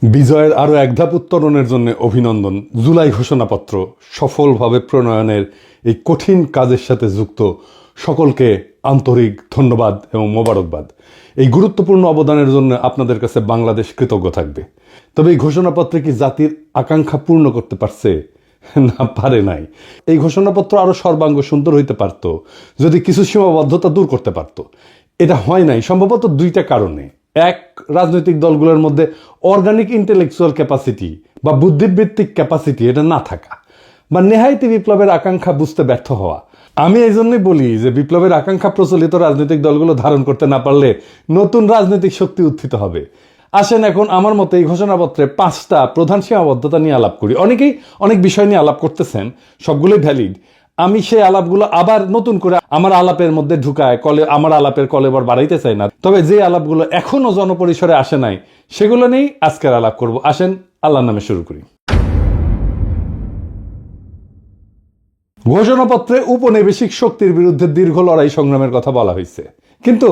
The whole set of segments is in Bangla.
বিজয়ের আরও এক ধাপ উত্তরণের জন্য অভিনন্দন। জুলাই ঘোষণাপত্র সফলভাবে প্রণয়নের এই কঠিন কাজের সাথে যুক্ত সকলকে আন্তরিক ধন্যবাদ এবং মোবারকবাদ। এই গুরুত্বপূর্ণ অবদানের জন্য আপনাদের কাছে বাংলাদেশ কৃতজ্ঞ থাকবে। তবে এই ঘোষণাপত্রে কি জাতির আকাঙ্ক্ষা পূর্ণ করতে পারছে? না, পারে নাই। এই ঘোষণাপত্র আরও সর্বাঙ্গ সুন্দর হইতে পারত যদি কিছু সীমাবদ্ধতা দূর করতে পারত। এটা হয় নাই সম্ভবত দুইটা কারণে। এক, রাজনৈতিক দলগুলোর মধ্যে অর্গানিক ইন্টেলেকচুয়াল ক্যাপাসিটি বা বুদ্ধিবৃত্তিক ক্যাপাসিটি এটা না থাকা, বা নেহায়েতি বিপ্লবের আকাঙ্ক্ষা বুঝতে ব্যর্থ হওয়া। আমি এই জন্যই বলি যে বিপ্লবের আকাঙ্ক্ষা প্রচলিত রাজনৈতিক দলগুলো ধারণ করতে না পারলে নতুন রাজনৈতিক শক্তি উত্থিত হবে। আসেন এখন আমার মতে এই ঘোষণাপত্রে 5টা প্রধান সীমাবদ্ধতা নিয়ে আলাপ করি। অনেকেই অনেক বিষয় নিয়ে আলাপ করতেছেন, সবগুলোই ভ্যালিড। আমি সেই আলাপগুলো আবার নতুন করে আমার আলাপের মধ্যে ঢুকায় আমার আলাপের কলেবর বাড়াইতে চাই না। তবে যে আলাপগুলো এখনো জনপরিসরে আসে নাই সেগুলো নিয়েই আজকের আলাপ করব। আসেন আল্লাহর নামে শুরু করি। ঘোষণাপত্রে উপনিবেশিক শক্তির বিরুদ্ধে দীর্ঘ লড়াই সংগ্রামের কথা বলা হয়েছে, কিন্তু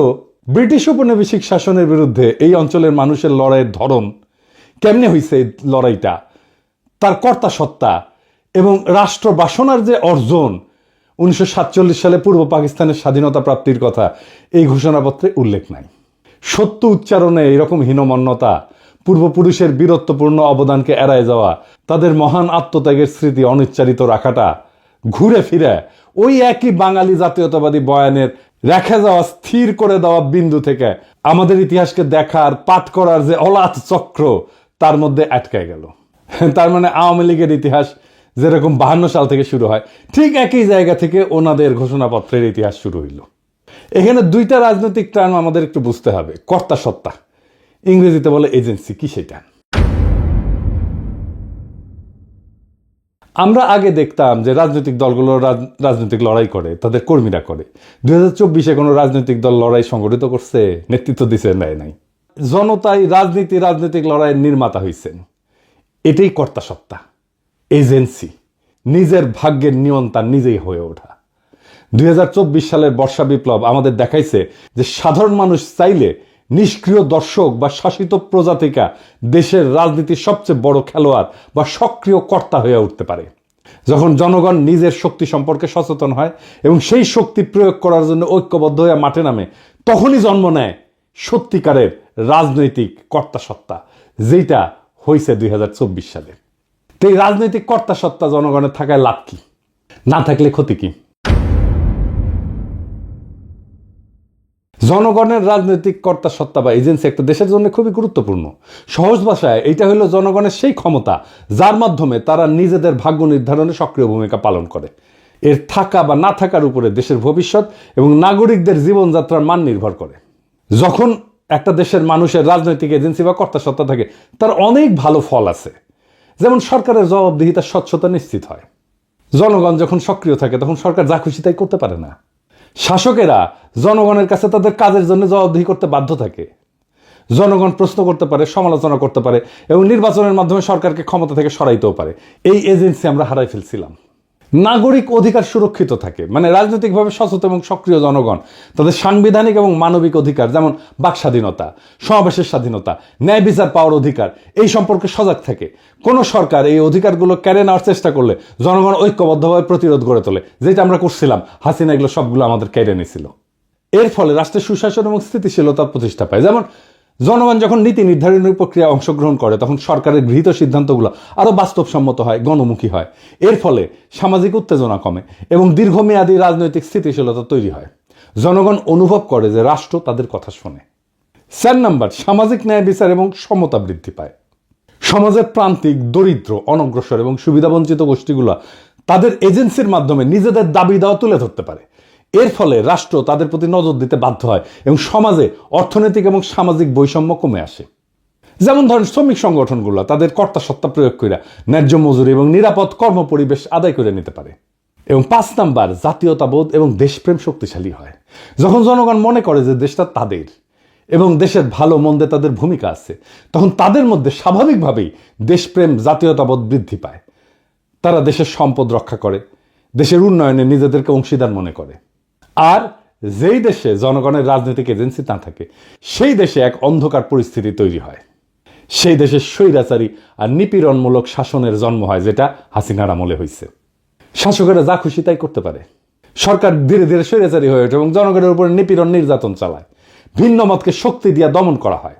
ব্রিটিশ উপনিবেশিক শাসনের বিরুদ্ধে এই অঞ্চলের মানুষের লড়াইয়ের ধরন কেমনে হয়েছে, এই লড়াইটা, তার কর্তা সত্তা এবং রাষ্ট্র বাসনার যে অর্জন 1947 সালে পূর্ব পাকিস্তানের স্বাধীনতা প্রাপ্তির কথা এই ঘোষণাপত্রে উল্লেখ নাই। সত্য উচ্চারণে এরকম হীনমন্যতা, পূর্বপুরুষের বীরত্বপূর্ণ অবদানকে এড়ায় যাওয়া, তাদের মহান আত্মত্যাগের স্মৃতি অনিচ্চারিত রাখাটা, ঘুরে ফিরে ওই একই বাঙালি জাতীয়তাবাদী বয়ানের রেখে যাওয়া স্থির করে দেওয়া বিন্দু থেকে আমাদের ইতিহাসকে দেখার পাঠ করার যে অলাথ চক্র তার মধ্যে আটকে গেল। তার মানে আওয়ামী লীগের ইতিহাস যেরকম 52 সাল থেকে শুরু হয়, ঠিক একই জায়গা থেকে ওনাদের ঘোষণাপত্রের ইতিহাস শুরু হইল। এখানে দুইটা রাজনৈতিক টার্ম আমাদের একটু বুঝতে হবে। কর্তা সত্তা, ইংরেজিতে বলে এজেন্সি, কি সেটা? আমরা আগে দেখতাম যে রাজনৈতিক দলগুলো রাজনৈতিক লড়াই করে, তাদের কর্মীরা করে। 2024-এ কোনো রাজনৈতিক দল লড়াই সংগঠিত করছে, নেতৃত্ব দিচ্ছে? নাই। জনতাই রাজনৈতিক লড়াইয়ের নির্মাতা হয়েছেন। এটাই কর্তা সত্তা, এজেন্সি, নিজের ভাগ্যের নিয়ন্তা নিজেই হয়ে ওঠা। 2024 সালের বর্ষা বিপ্লব আমাদের দেখাইছে যে সাধারণ মানুষ চাইলে নিষ্ক্রিয় দর্শক বা শাসিত প্রজাতিকা দেশের রাজনীতির সবচেয়ে বড় খেলোয়াড় বা সক্রিয় কর্তা হয়ে উঠতে পারে। যখন জনগণ নিজের শক্তি সম্পর্কে সচেতন হয় এবং সেই শক্তি প্রয়োগ করার জন্য ঐক্যবদ্ধ হয়ে মাঠে নামে, তখনই জন্ম নেয় সত্যিকারের রাজনৈতিক কর্তা সত্তা, যেটা হয়েছে 2024 সালে। তো এই রাজনৈতিক কর্তা সত্তা জনগণের থাকায় লাভ কি, না থাকলে ক্ষতি কি? জনগণের রাজনৈতিক কর্তা সত্তা বা এজেন্সি একটা দেশের জন্য খুবই গুরুত্বপূর্ণ। সহজ ভাষায় এটা হলো জনগণের সেই ক্ষমতা যার মাধ্যমে তারা নিজেদের ভাগ্য নির্ধারণে সক্রিয় ভূমিকা পালন করে। এর থাকা বা না থাকার উপরে দেশের ভবিষ্যৎ এবং নাগরিকদের জীবনযাত্রার মান নির্ভর করে। যখন একটা দেশের মানুষের রাজনৈতিক এজেন্সি বা কর্তা সত্তা থাকে, তার অনেক ভালো ফল আছে। যেমন সরকারের জবাবদিহিতার স্বচ্ছতা নিশ্চিত হয়। জনগণ যখন সক্রিয় থাকে তখন সরকার যা খুশি তাই করতে পারে না। শাসকেরা জনগণের কাছে তাদের কাজের জন্য জবাবদিহি করতে বাধ্য থাকে। জনগণ প্রশ্ন করতে পারে, সমালোচনা করতে পারে এবং নির্বাচনের মাধ্যমে সরকারকে ক্ষমতা থেকে সরাইতেও পারে। এই এজেন্সি আমরা হারাই ফেলছিলাম। নাগরিক অধিকার সুরক্ষিত থাকে, মানে রাজনৈতিকভাবে সচেতন এবং সক্রিয় জনগণ তাদের সাংবিধানিক এবং মানবিক অধিকার, যেমন বাক স্বাধীনতা, সমাবেশের স্বাধীনতা, ন্যায় বিচার পাওয়ার অধিকার, এই সম্পর্কে সজাগ থাকে। কোনো সরকার এই অধিকারগুলো কেড়ে নেওয়ার চেষ্টা করলে জনগণ ঐক্যবদ্ধভাবে প্রতিরোধ গড়ে তোলে, যেটা আমরা করছিলাম। হাসিনা এগুলো সবগুলো আমাদের কেড়ে নিয়েছিল। এর ফলে রাষ্ট্রের সুশাসন এবং স্থিতিশীলতা প্রতিষ্ঠা পায়। যেমন জনগণ যখন নীতি নির্ধারণের প্রক্রিয়ায় অংশগ্রহণ করে তখন সরকারের গৃহীত সিদ্ধান্তগুলো আরও বাস্তবসম্মত হয়, গণমুখী হয়। এর ফলে সামাজিক উত্তেজনা কমে এবং দীর্ঘমেয়াদী রাজনৈতিক স্থিতিশীলতা তৈরি হয়। জনগণ অনুভব করে যে রাষ্ট্র তাদের কথা শোনে। 4 নাম্বার, সামাজিক ন্যায় বিচার এবং সমতা বৃদ্ধি পায়। সমাজের প্রান্তিক, দরিদ্র, অনগ্রসর এবং সুবিধাবঞ্চিত গোষ্ঠীগুলো তাদের এজেন্সির মাধ্যমে নিজেদের দাবি দাওয়া তুলে ধরতে পারে। এর ফলে রাষ্ট্র তাদের প্রতি নজর দিতে বাধ্য হয় এবং সমাজে অর্থনৈতিক এবং সামাজিক বৈষম্য কমে আসে। যেমন ধরেন শ্রমিক সংগঠনগুলো তাদের কর্তা সত্তা প্রয়োগ করে ন্যায্য মজুরি এবং নিরাপদ কর্মপরিবেশ আদায় করে নিতে পারে। এবং 5 নাম্বার, জাতীয়তাবোধ এবং দেশপ্রেম শক্তিশালী হয়। যখন জনগণ মনে করে যে দেশটা তাদের এবং দেশের ভালো মন্দে তাদের ভূমিকা আছে, তখন তাদের মধ্যে স্বাভাবিকভাবেই দেশপ্রেম, জাতীয়তাবোধ বৃদ্ধি পায়। তারা দেশের সম্পদ রক্ষা করে, দেশের উন্নয়নে নিজেদেরকে অংশীদার মনে করে। আর যেই দেশে জনগণের রাজনৈতিক এজেন্সি না থাকে সেই দেশে এক অন্ধকার পরিস্থিতি তৈরি হয়। সেই দেশের স্বৈরাচারী আর নিপীড়নমূলক শাসনের জন্ম হয়, যেটা হাসিনার আমলে হয়েছে। শাসকেরা যা খুশি তাই করতে পারে। সরকার ধীরে ধীরে স্বৈরাচারী হয়ে ওঠে এবং জনগণের উপর নিপীড়ন নির্যাতন চালায়। ভিন্ন মতকে শক্তি দিয়ে দমন করা হয়।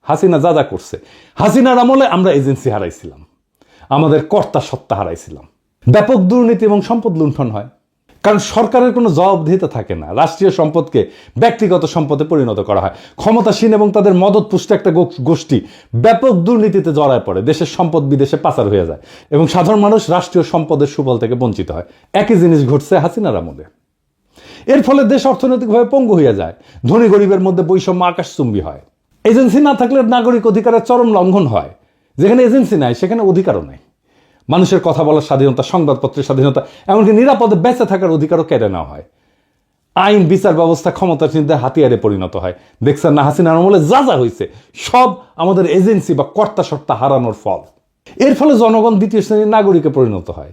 হাসিনা যা যা করছে, হাসিনার আমলে আমরা এজেন্সি হারাইছিলাম, আমাদের কর্তা সত্তা হারাইছিলাম। ব্যাপক দুর্নীতি এবং সম্পদ লুণ্ঠন হয়, কারণ সরকারের কোনো জবাবদিহিতা থাকে না। রাষ্ট্রীয় সম্পদকে ব্যক্তিগত সম্পদে পরিণত করা হয়। ক্ষমতাসীন এবং তাদের মদতপুষ্ট একটা গোষ্ঠী ব্যাপক দুর্নীতিতে জড়ায় পড়ে, দেশের সম্পদ বিদেশে পাচার হয়ে যায় এবং সাধারণ মানুষ রাষ্ট্রীয় সম্পদের সুফল থেকে বঞ্চিত হয়। একই জিনিস ঘটছে হাসিনার আমলে। এর ফলে দেশ অর্থনৈতিকভাবে পঙ্গু হয়ে যায়। ধনী গরিবের মধ্যে বৈষম্য আকাশচুম্বী হয়। এজেন্সি না থাকলে নাগরিক অধিকারের চরম লঙ্ঘন হয়। যেখানে এজেন্সি নাই সেখানে অধিকারও নাই। মানুষের কথা বলার স্বাধীনতা, সংবাদপত্রের স্বাধীনতা, এমনকি নিরাপদে বেঁচে থাকার অধিকারও কেড়ে নেওয়া হয়। আইন বিচার ব্যবস্থা ক্ষমতাসীনদের হাতিয়ারে পরিণত হয়। দেখছেন না হাসিনার আমলে যা যা হয়েছে, সব আমাদের এজেন্সি বা কর্তা সত্তা হারানোর ফল। এর ফলে জনগণ দ্বিতীয় শ্রেণীর নাগরিকে পরিণত হয়।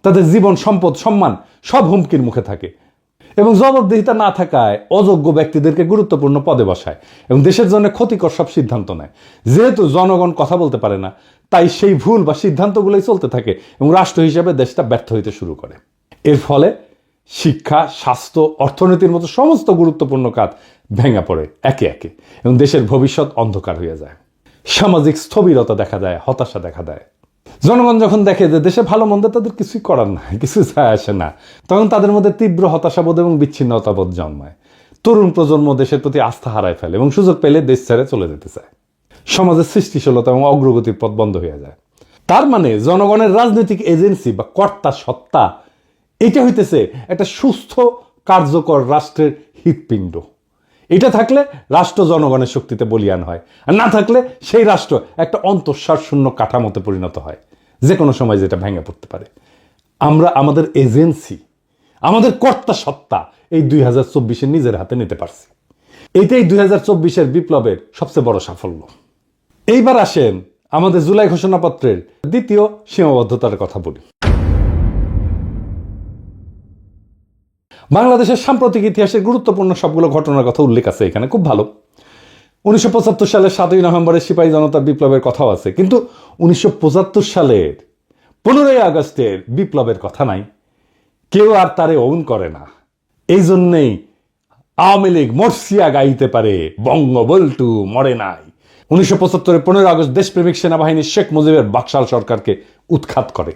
তাদের জীবন, সম্পদ, সম্মান সব হুমকির মুখে থাকে এবং জবাবদিহিতা না থাকায় অযোগ্য ব্যক্তিদেরকে গুরুত্বপূর্ণ পদে বসায় এবং দেশের জন্য ক্ষতিকর সব সিদ্ধান্ত নেয়। যেহেতু জনগণ কথা বলতে পারে না, তাই সেই ভুল বা সিদ্ধান্তগুলোই চলতে থাকে এবং রাষ্ট্র হিসেবে দেশটা ব্যর্থ হইতে শুরু করে। এর ফলে শিক্ষা, স্বাস্থ্য, অর্থনীতির মতো সমস্ত গুরুত্বপূর্ণ কাজ ভেঙে পড়ে একে একে এবং দেশের ভবিষ্যৎ অন্ধকার হয়ে যায়। সামাজিক স্থবিরতা দেখা দেয়, হতাশা দেখা দেয়। জনগণ যখন দেখে যে দেশে ভালো মন্দ তাদের কিছুই করার নাই, কিছু যায় আসে না, তখন তাদের মধ্যে তীব্র হতাশাবোধ এবং বিচ্ছিন্নতাবোধ জন্মায়। তরুণ প্রজন্ম দেশের প্রতি আস্থা হারায় ফেলে এবং সুযোগ পেলে দেশ ছেড়ে চলে যেতে চায়। সমাজের সৃষ্টিশীলতা এবং অগ্রগতির পথ বন্ধ হয়ে যায়। তার মানে জনগণের রাজনৈতিক এজেন্সি বা কর্তা সত্তা, এটা হইতেছে একটা সুস্থ কার্যকর রাষ্ট্রের হৃৎপিণ্ড। এটা থাকলে রাষ্ট্র জনগণের শক্তিতে বলীয়ান হয়, আর না থাকলে সেই রাষ্ট্র একটা অন্তঃসার শূন্য কাঠামোতে পরিণত হয়, যে কোনো সময় যেটা ভেঙে পড়তে পারে। আমরা আমাদের এজেন্সি, আমাদের কর্তা সত্তা এই 2024 নিজের হাতে নিতে পারছি। এইটাই 2024 বিপ্লবের সবচেয়ে বড় সাফল্য। এইবার আসেন আমাদের জুলাই ঘোষণাপত্রের দ্বিতীয় সীমাবদ্ধতার কথা বলি। বাংলাদেশের সাম্প্রতিক ইতিহাসের গুরুত্বপূর্ণ সবগুলো ঘটনার কথা উল্লেখ আছে এখানে, খুব ভালো। 1975 সালের 7ই নভেম্বরের সিপাহী জনতার বিপ্লবের কথাও আছে, কিন্তু 1975 সালের 15ই আগস্টের বিপ্লবের কথা নাই। কেউ আর তারে অন করে না। এই জন্যেই আওয়ামী লীগ মর্সিয়া গাইতে পারে, বঙ্গবল্টু মরে নাই। 1975 15 আগস্ট দেশপ্রেমিক সেনাবাহিনী শেখ মুজিবের বাকশাল সরকারকে উৎখাত করে।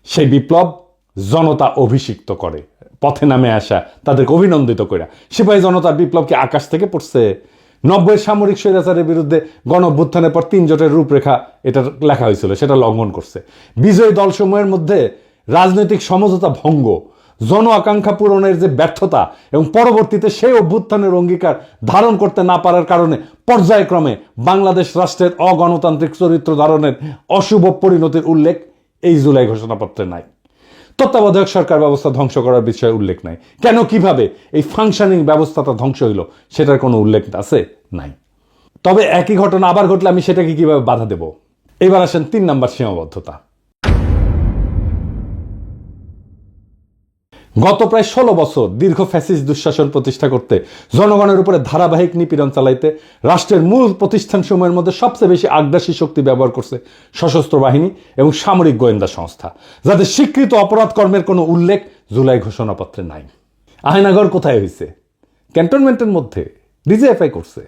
সেই বিপ্লব জনতা অভিষিক্ত করে, পথে নামে আসা তাদেরকে অভিনন্দিত করে। সিপাহী জনতার বিপ্লব কি আকাশ থেকে পড়ছে? 90 সামরিক স্বৈরাচারের বিরুদ্ধে গণ অভ্যুত্থানের পর 3 জোটের রূপরেখা এটা লেখা হয়েছিল, সেটা লঙ্ঘন করছে। বিজয়ী দলসমূহের মধ্যে রাজনৈতিক সমঝোতা ভঙ্গ, জন আকাঙ্ক্ষা পূরণের যে ব্যর্থতা এবং পরবর্তীতে সেই অভ্যুত্থানের অঙ্গীকার ধারণ করতে না পারার কারণে পর্যায়ক্রমে বাংলাদেশ রাষ্ট্রের অগণতান্ত্রিক চরিত্র ধারণের অশুভ পরিণতির উল্লেখ এই জুলাই ঘোষণাপত্রে নাই। তত্ত্বাবধায়ক সরকার ব্যবস্থা ধ্বংস করার বিষয়ে উল্লেখ নাই। কেন, কিভাবে এই ফাংশনিং ব্যবস্থাটা ধ্বংস হইল সেটার কোনো উল্লেখ আছে? নাই। তবে একই ঘটনা আবার ঘটলে আমি সেটাকে কিভাবে বাধা দেব? এবার আসেন 3 নাম্বার সীমাবদ্ধতা। গত প্রায় 16 বছর দীর্ঘ ফ্যাসিস্ট দুঃশাসন প্রতিষ্ঠা করতে, জনগণের উপরে ধারাবাহিক নিপীড়ন চালাইতে রাষ্ট্রের মূল প্রতিষ্ঠানসমূহের মধ্যে সবচেয়ে বেশি আগ্রাসী শক্তি ব্যবহার করছে সশস্ত্র বাহিনী এবং সামরিক গোয়েন্দা সংস্থা, যাদের স্বীকৃত অপরাধ কর্মের কোনো উল্লেখ জুলাই ঘোষণাপত্রে নাই। আয়নাঘর কোথায় হয়েছে? ক্যান্টনমেন্টের মধ্যে ডিজিএফআই করছে।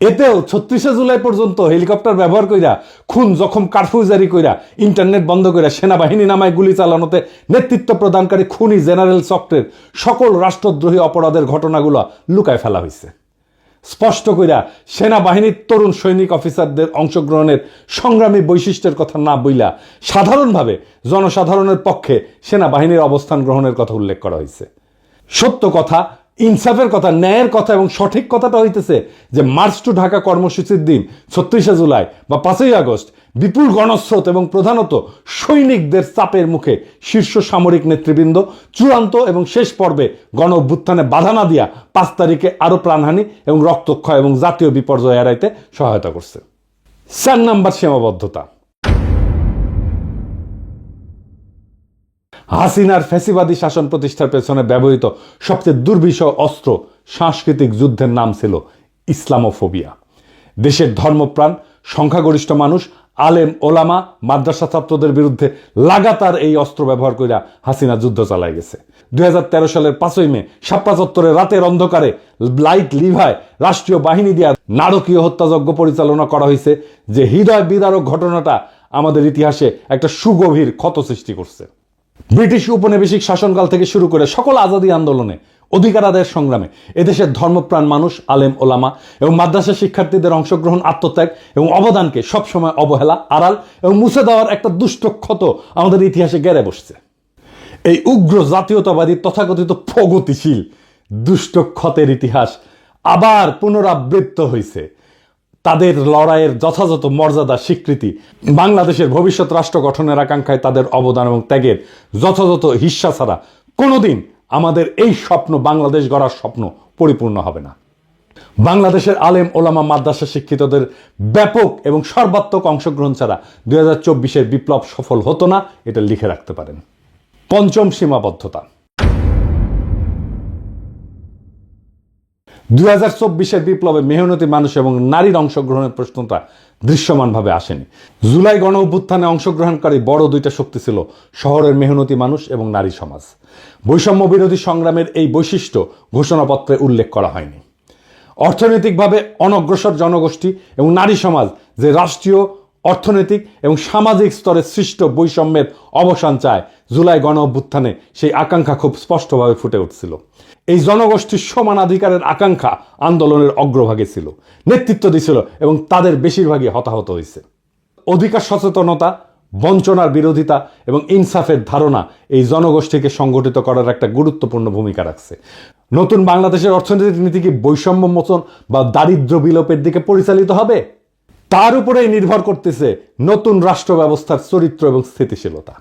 এতেও 36 জুলাই পর্যন্ত হেলিকপ্টার ব্যবহার কইরা, খুন জখম কারফিউ জারি কইরা, ইন্টারনেট বন্ধ কইরা, সেনাবাহিনী নামায় গুলি চালানোতে নেতৃত্ব প্রদানকারী খুনি জেনারেল চক্রের সকল রাষ্ট্রদ্রোহী অপরাধের ঘটনাগুলো লুকায় ফেলা হয়েছে। স্পষ্ট কইরা সেনাবাহিনীর তরুণ সৈনিক অফিসারদের অংশগ্রহণের সংগ্রামী বৈশিষ্ট্যের কথা না বইলা সাধারণভাবে জনসাধারণের পক্ষে সেনাবাহিনীর অবস্থান গ্রহণের কথা উল্লেখ করা হয়েছে। সত্য কথা, ইনসাফের কথা, ন্যায়ের কথা এবং সঠিক কথাটা হইতেছে যে মার্চ টু ঢাকা কর্মসূচির দিন 36 জুলাই বা 5ই আগস্ট বিপুল গণস্রোত এবং প্রধানত সৈনিকদের চাপের মুখে শীর্ষ সামরিক নেতৃবৃন্দ চূড়ান্ত এবং শেষ পর্বে গণ অভ্যুত্থানে বাধা না দিয়া 5 তারিখে আরো প্রাণহানি এবং রক্তক্ষয় এবং জাতীয় বিপর্যয় এড়াইতে সহায়তা করছে। 4 নাম্বার সীমাবদ্ধতা। হাসিনার ফ্যাসিবাদী শাসন প্রতিষ্ঠার পেছনে ব্যবহৃত সবচেয়ে দুর্বিষহ অস্ত্র সাংস্কৃতিক যুদ্ধের নাম ছিল ইসলামোফোবিয়া। দেশের ধর্মপ্রাণ সংখ্যাগরিষ্ঠ মানুষ, আলেম ওলামা, মাদ্রাসা ছাত্রদের বিরুদ্ধে লাগাতার এই অস্ত্র ব্যবহার কইরা হাসিনা যুদ্ধ চালায় গেছে। 2013 সালের 5ই মে শাপলা চত্বরে রাতের অন্ধকারে লাইট লিভায় রাষ্ট্রীয় বাহিনী দিয়ে নারকীয় হত্যাযজ্ঞ পরিচালনা করা হয়েছে, যে হৃদয় বিদারক ঘটনাটা আমাদের ইতিহাসে একটা সুগভীর ক্ষত সৃষ্টি করছে। ব্রিটিশ উপনিবেশিক শাসনকাল থেকে শুরু করে সকল আজাদী আন্দোলনে, অধিকার আদায়ের সংগ্রামে এদেশের ধর্মপ্রাণ মানুষ, আলেম ওলামা এবং মাদ্রাসা শিক্ষার্থীদের অংশগ্রহণ, আত্মত্যাগ এবং অবদানকে সবসময় অবহেলা, আড়াল এবং মুছে দেওয়ার একটা দুষ্ট ক্ষত আমাদের ইতিহাসে গেড়ে বসছে। এই উগ্র জাতীয়তাবাদী তথাকথিত প্রগতিশীল দুষ্ট ক্ষতের ইতিহাস আবার পুনরাবৃত্ত হয়েছে। তাদের লড়াইয়ের যথাযথ মর্যাদা স্বীকৃতি, বাংলাদেশের ভবিষ্যৎ রাষ্ট্র গঠনের আকাঙ্ক্ষায় তাদের অবদান এবং ত্যাগের যথাযথ হিস্সা ছাড়া কোনোদিন আমাদের এই স্বপ্ন, বাংলাদেশ গড়ার স্বপ্ন পরিপূর্ণ হবে না। বাংলাদেশের আলেম ওলামা মাদ্রাসা শিক্ষিতদের ব্যাপক এবং সর্বাত্মক অংশগ্রহণ ছাড়া 2024-এর বিপ্লব সফল হতো না, এটা লিখে রাখতে পারেন। পঞ্চম সীমাবদ্ধতা। 2024-এর বিপ্লবে মেহনতি মানুষ এবং নারীর অংশগ্রহণের প্রশ্নটা দৃশ্যমানভাবে আসেনি। জুলাই গণ অভ্যুত্থানে অংশগ্রহণকারী বড় দুইটা শক্তি ছিল শহরের মেহনতি মানুষ এবং নারী সমাজ। বৈষম্য বিরোধী সংগ্রামের এই বৈশিষ্ট্য ঘোষণাপত্রে উল্লেখ করা হয়নি। অর্থনৈতিকভাবে অনগ্রসর জনগোষ্ঠী এবং নারী সমাজ যে রাষ্ট্রীয়, অর্থনৈতিক এবং সামাজিক স্তরে সৃষ্ট বৈষম্যের অবসান চায়, জুলাই গণ অভ্যুত্থানে সেই আকাঙ্ক্ষা খুব স্পষ্টভাবে ফুটে উঠছিল। এই জনগোষ্ঠীর সমানাধিকারের আকাঙ্ক্ষা আন্দোলনের অগ্রভাগে ছিল, নেতৃত্ব দিছিল এবং তাদের বেশিরভাগই হতাহত হয়েছে। অধিকার সচেতনতা, বঞ্চনার বিরোধিতা এবং ইনসাফের ধারণা এই জনগোষ্ঠীকে সংগঠিত করার একটা গুরুত্বপূর্ণ ভূমিকা রাখছে। নতুন বাংলাদেশের অর্থনৈতিক নীতি কি বৈষম্য মোচন বা দারিদ্র্য বিলোপের দিকে পরিচালিত হবে? তার উপরেই নির্ভর করতেছে নতুন রাষ্ট্র ব্যবস্থার চরিত্র এবং স্থিতিশীলতা।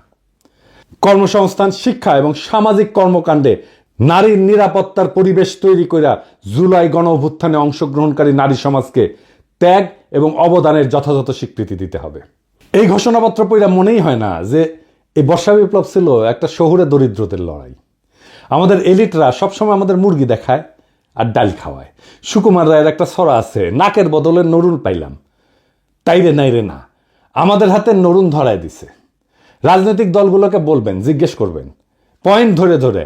কর্মসংস্থান, শিক্ষা এবং সামাজিক কর্মকাণ্ডে নারীর নিরাপত্তার পরিবেশ তৈরি কইরা জুলাই গণ অভ্যুত্থানে অংশগ্রহণকারী নারী সমাজকে ত্যাগ এবং অবদানের যথাযথ স্বীকৃতি দিতে হবে। এই ঘোষণাপত্র পড়া মনেই হয় না যে এই বর্ষা বিপ্লব ছিল একটা শহুরে দরিদ্রদের লড়াই। আমাদের এলিটরা সবসময় আমাদের মুরগি দেখায় আর ডাল খাওয়ায়। সুকুমার রায়ের একটা ছড়া আছে, নাকের বদলে নরুন পাইলাম, তাইরে নাইরে না, আমাদের হাতে নরুন ধরায় দিছে। রাজনৈতিক দলগুলোকে বলবেন, জিজ্ঞেস করবেন পয়েন্ট ধরে ধরে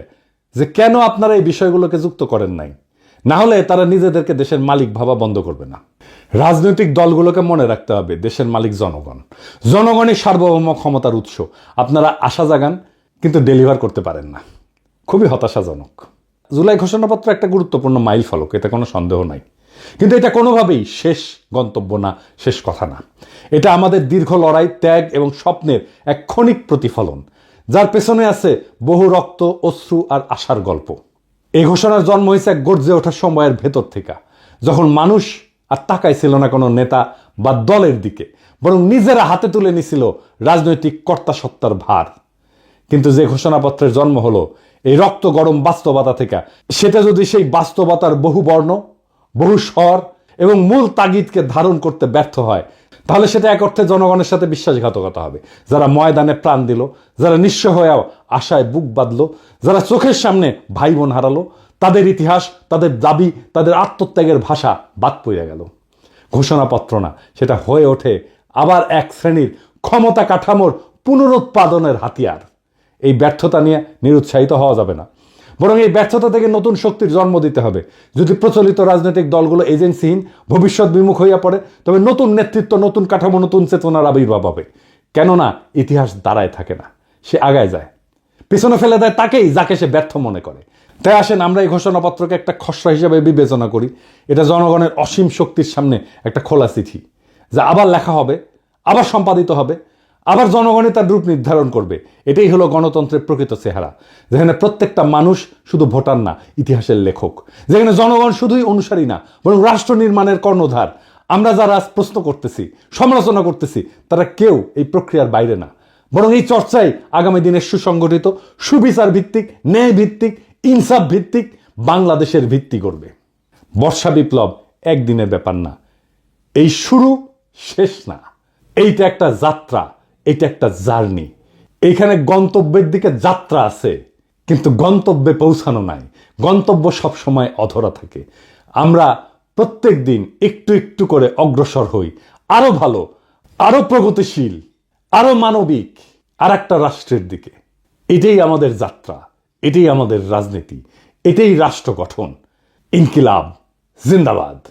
যে কেন আপনারা এই বিষয়গুলোকে যুক্ত করেন নাই, না হলে তারা নিজেদেরকে দেশের মালিক ভাবা বন্ধ করবে না। রাজনৈতিক দলগুলোকে মনে রাখতে হবে দেশের মালিক জনগণ, জনগণই সার্বভৌম ক্ষমতার উৎস। আপনারা আশা জাগান কিন্তু ডেলিভার করতে পারেন না, খুবই হতাশাজনক। জুলাই ঘোষণাপত্র একটা গুরুত্বপূর্ণ মাইল ফলক, এতে কোনো সন্দেহ নাই, কিন্তু এটা কোনোভাবেই শেষ গন্তব্য না, শেষ কথা না। এটা আমাদের দীর্ঘ লড়াই, ত্যাগ এবং স্বপ্নের এক ক্ষণিক প্রতিফলন, যার পেছনে আছে বহু রক্ত, অশ্রু আর আশার গল্প। এই ঘোষণার জন্ম হয়েছে এক গর্জে ওঠার সময়ের ভেতর থেকে, যখন মানুষ আর তাকাইছিল না কোনো নেতা বা দলের দিকে, বরং নিজেরা হাতে তুলে নিছিল রাজনৈতিক কর্তাসত্তার ভার। কিন্তু যে ঘোষণাপত্রের জন্ম হলো এই রক্ত গরম বাস্তবতা থেকে, সেটা যদি সেই বাস্তবতার বহু বর্ণ, বহু স্বর এবং মূল তাগিদকে ধারণ করতে ব্যর্থ হয়, তাহলে সেটা এক অর্থে জনগণের সাথে বিশ্বাসঘাতকতা হবে। যারা ময়দানে প্রাণ দিল, যারা নিঃস্ব হয়েও আশায় বুক বাঁধল, যারা চোখের সামনে ভাই বোন হারালো, তাদের ইতিহাস, তাদের দাবি, তাদের আত্মত্যাগের ভাষা বাদ পড়ে গেল। ঘোষণাপত্র না, সেটা হয়ে ওঠে আবার এক শ্রেণীর ক্ষমতা কাঠামোর পুনরুৎপাদনের হাতিয়ার। এই ব্যর্থতা নিয়ে নিরুৎসাহিত হওয়া যাবে না, বরং এই ব্যর্থতা থেকে নতুন শক্তির জন্ম দিতে হবে। যদি প্রচলিত রাজনৈতিক দলগুলো এজেন্সিহীন, ভবিষ্যৎ বিমুখ হইয়া পড়ে, তবে নতুন নেতৃত্ব, নতুন কাঠামো, নতুন চেতনার আবির্ভাব হবে। কেননা ইতিহাস দাঁড়ায় থাকে না, সে আগায় যায়, পিছনে ফেলে দেয় তাকেই যাকে সে ব্যর্থ মনে করে। তাই আসেন আমরা এই ঘোষণাপত্রকে একটা খসড়া হিসেবে বিবেচনা করি। এটা জনগণের অসীম শক্তির সামনে একটা খোলা চিঠি, যা আবার লেখা হবে, আবার সম্পাদিত হবে, আবার জনগণই তার রূপ নির্ধারণ করবে। এটাই হলো গণতন্ত্রের প্রকৃত চেহারা, যেখানে প্রত্যেকটা মানুষ শুধু ভোটার না, ইতিহাসের লেখক, যেখানে জনগণ শুধুই অনুসারী না, বরং রাষ্ট্র নির্মাণের কর্ণধার। আমরা যারা আজ প্রশ্ন করতেছি, সমালোচনা করতেছি, তারা কেউ এই প্রক্রিয়ার বাইরে না, বরং এই চর্চাই আগামী দিনের সুসংগঠিত, সুবিচার ভিত্তিক, ন্যায় ভিত্তিক, ইনসাফ ভিত্তিক বাংলাদেশের ভিত্তি করবে। বর্ষা বিপ্লব একদিনের ব্যাপার না, এই শুরু, শেষ না। এইটা একটা যাত্রা, এটা একটা জার্নি। এইখানে গন্তব্যের দিকে যাত্রা আছে, কিন্তু গন্তব্যে পৌঁছানো নাই। গন্তব্য সবসময় অধরা থাকে। আমরা প্রত্যেক দিন একটু একটু করে অগ্রসর হই, আরো ভালো, আরো প্রগতিশীল, আরো মানবিক আর একটা রাষ্ট্রের দিকে। এটাই আমাদের যাত্রা, এটাই আমাদের রাজনীতি, এটাই রাষ্ট্র গঠন। ইনকিলাব জিন্দাবাদ।